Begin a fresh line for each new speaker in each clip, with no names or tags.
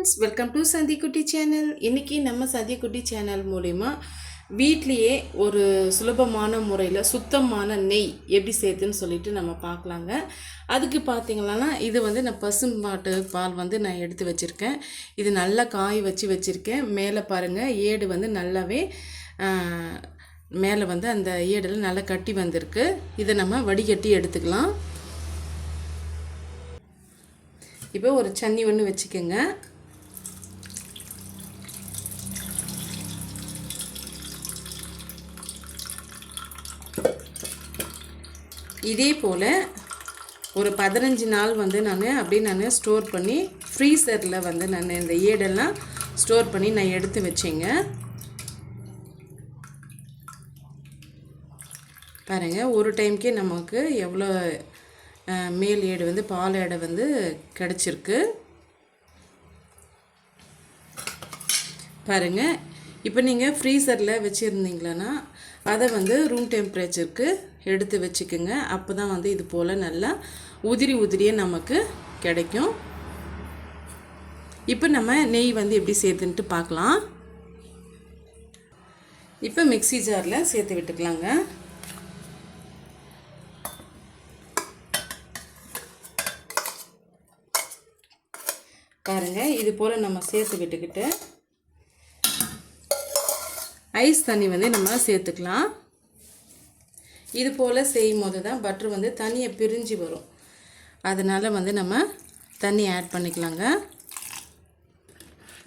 Friends, welcome to Santhikutti channel. இன்றைக்கி நம்ம சந்திக்குட்டி channel மூலிமா வீட்லேயே ஒரு சுலபமான முறையில் சுத்தமான நெய் எப்படி சேர்த்துன்னு சொல்லிட்டு நம்ம பார்க்கலாங்க. அதுக்கு பார்த்திங்கன்னா இது நான் பசுமாட்டு பால் நான் எடுத்து வச்சுருக்கேன். இது நல்லா காய வச்சுருக்கேன். மேலே பாருங்கள், ஏடு நல்லாவே மேலே அந்த ஏடில் நல்லா கட்டி வந்திருக்கு. இதை நம்ம வடிகட்டி எடுத்துக்கலாம். இப்போ ஒரு சன்னி ஒன்று வச்சுக்கோங்க. இதே போல் ஒரு 15 நாள் நான் ஸ்டோர் பண்ணி ஃப்ரீசரில் நான் இந்த ஏடெல்லாம் ஸ்டோர் பண்ணி நான் எடுத்து வச்சேங்க. பாருங்கள், ஒரு டைம்க்கே நமக்கு எவ்வளோ மேல் ஏடு பால் ஏடை கிடச்சிருக்கு பாருங்கள். இப்போ நீங்கள் ஃப்ரீசரில் வச்சுருந்தீங்களன்னா அதை ரூம் டெம்பரேச்சருக்கு எடுத்து வச்சுக்கோங்க. அப்போ தான் இது போல் நல்லா உதிரியே நமக்கு கிடைக்கும். இப்போ நம்ம நெய் எப்படி சேர்த்துன்ட்டு பார்க்கலாம். இப்போ மிக்ஸி ஜாரில் சேர்த்து விட்டுக்கலாங்க. பாருங்கள், இது போல் நம்ம சேர்த்து விட்டுக்கிட்டு ஐஸ் தண்ணி நம்ம சேர்த்துக்கலாம். இது போல் செய்யும் போது தான் பட்டர் தண்ணியை பிரிஞ்சு வரும். அதனால் நம்ம தண்ணி ஆட் பண்ணிக்கலாங்க.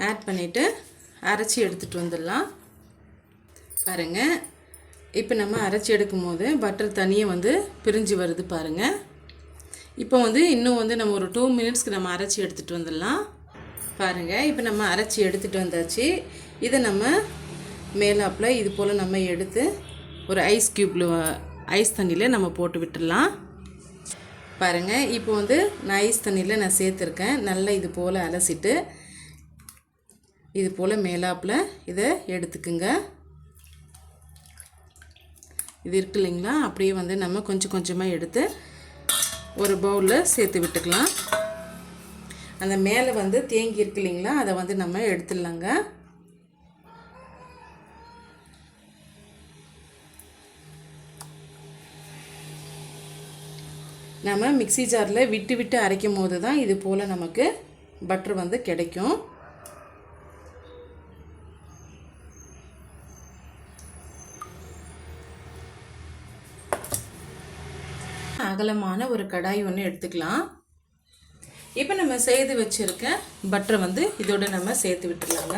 ஆட் பண்ணிவிட்டு அரைச்சி எடுத்துகிட்டு வந்துடலாம். பாருங்கள், இப்போ நம்ம அரைச்சி எடுக்கும் போது பட்டர் தண்ணியை பிரிஞ்சு வருது பாருங்கள். இப்போ இன்னும் நம்ம ஒரு 2 மினிட்ஸ்க்கு நம்ம அரைச்சி எடுத்துகிட்டு வந்துடலாம். பாருங்கள், இப்போ நம்ம அரைச்சி எடுத்துகிட்டு வந்தாச்சு. இதை நம்ம மேலாப்பில் இது போல் நம்ம எடுத்து ஒரு ஐஸ் தண்ணியில் நம்ம போட்டு விட்டுடலாம். பாருங்கள், இப்போ நான் ஐஸ் தண்ணியில் நான் சேர்த்துருக்கேன். நல்லா இது போல் அலசிட்டு இது போல் மேலாப்பில் இதை எடுத்துக்குங்க. இது இருக்கு இல்லைங்களா, அப்படியே நம்ம கொஞ்சம் கொஞ்சமாக எடுத்து ஒரு பவுலில் சேர்த்து விட்டுக்கலாம். அந்த மேலே தேங்கி இருக்கு இல்லைங்களா, அதை நம்ம எடுத்துடலாங்க. நம்ம மிக்ஸி ஜாரில் விட்டு அரைக்கும் போது தான் இது போல் நமக்கு பட்டர் கிடைக்கும். அகலமான ஒரு கடாய் ஒன்று எடுத்துக்கலாம். இப்போ நம்ம செய்து வச்சுருக்க பட்டரை இதோட நம்ம சேர்த்து விட்டுடலாங்க.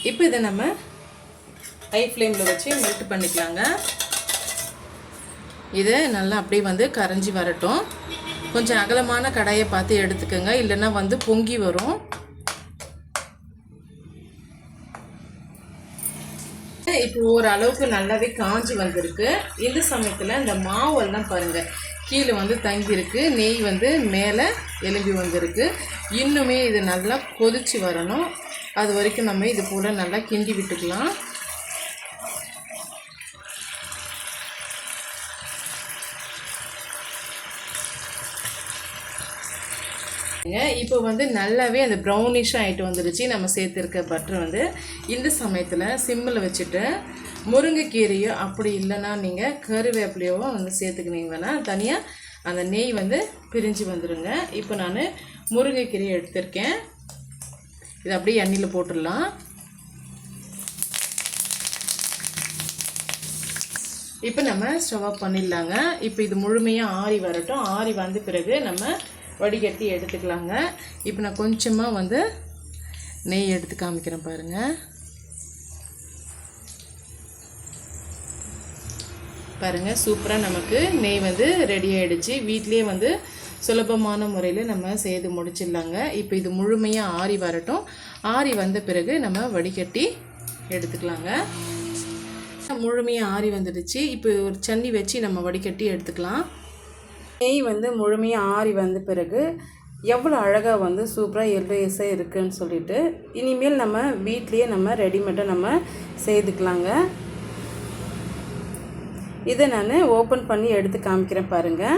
இப்போ இதை நம்ம ஹை ஃப்ளேமில் வச்சு மெல்ட் பண்ணிக்கலாங்க. இதை நல்லா அப்படியே கரைஞ்சி வரட்டும். கொஞ்சம் அகலமான கடாயை பார்த்து எடுத்துக்கோங்க, இல்லைன்னா பொங்கி வரும். இப்போ ஓரளவுக்கு நல்லாவே காஞ்சி வந்திருக்கு. இந்த சமயத்தில் இந்த மாவெல்லாம் பாருங்கள், கீழே தங்கியிருக்கு. நெய் மேலே எலும்பி வந்திருக்கு. இன்னுமே இது நல்லா கொதிச்சு வரணும். அது வரைக்கும் நம்ம இது போல் நல்லா கிண்டி விட்டுக்கலாம். இப்போ நல்லாவே அந்த ப்ரௌனிஷாக ஆகிட்டு வந்துடுச்சு. நம்ம சேர்த்துருக்க பட்டர் இந்த சமயத்தில் சிம்மில் வச்சுட்டு முருங்கைக்கீரையோ அப்படி இல்லைன்னா நீங்கள் கருவேப்பிலையோ சேர்த்துக்கினீங்கன்னா தனியாக அந்த நெய் பிரிஞ்சு வந்துடுங்க. இப்போ நான் முருங்கைக்கீரையை எடுத்திருக்கேன். இதை அப்படியே எண்ணெயில் போட்டுடலாம். இப்போ நம்ம ஸ்டவ் ஆஃப் பண்ணிடலாங்க. இப்போ இது முழுமையாக ஆறி வரட்டும். ஆறி வந்த பிறகு நம்ம வடிகட்டி எடுத்துக்கலாங்க. இப்போ நான் கொஞ்சமாக நெய் எடுத்து காமிக்கிறேன் பாருங்கள். பாருங்கள், சூப்பராக நமக்கு நெய் ரெடி ஆகிடுச்சு. வீட்லேயே சுலபமான முறையில் நம்ம செய்து முடிச்சிடலாங்க. இப்போ இது முழுமையாக ஆறி வரட்டும். ஆறி வந்த பிறகு நம்ம வடிகட்டி எடுத்துக்கலாங்க. முழுமையாக ஆறி வந்துடுச்சு. இப்போ ஒரு சன்னி வச்சு நம்ம வடிகட்டி எடுத்துக்கலாம். நெய் முழுமையாக ஆறி வந்த பிறகு எவ்வளோ அழகாக சூப்பராக எல்லையஸாக இருக்குதுன்னு சொல்லிட்டு இனிமேல் நம்ம வீட்லேயே நம்ம ரெடிமேடாக நம்ம செய்துக்கலாங்க. இதை நான் ஓப்பன் பண்ணி எடுத்து காமிக்கிறேன் பாருங்கள்.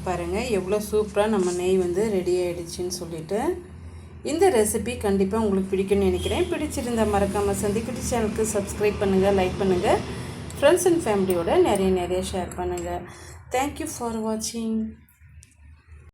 பாருங்கள் எவ்வளோ சூப்பராக நம்ம நெய் வந்து ரெடி ஆகிடுச்சின்னு சொல்லிட்டு. இந்த ரெசிபி கண்டிப்பாக உங்களுக்கு பிடிக்கும்னு நினைக்கிறேன். பிடிச்சிருந்தால் மறக்காமல் சந்திக்குட்டி சேனலுக்கு சப்ஸ்கிரைப் பண்ணுங்கள், லைக் பண்ணுங்கள், ஃப்ரெண்ட்ஸ் அண்ட் ஃபேமிலியோட நிறைய ஷேர் பண்ணுங்கள். தேங்க்யூ ஃபார் வாட்சிங்.